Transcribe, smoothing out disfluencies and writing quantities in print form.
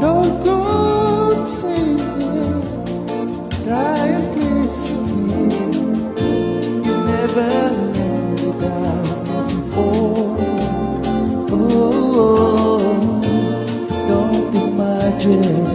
Don't go changing, try and kiss me. You never let me down before. Oh, don't imagine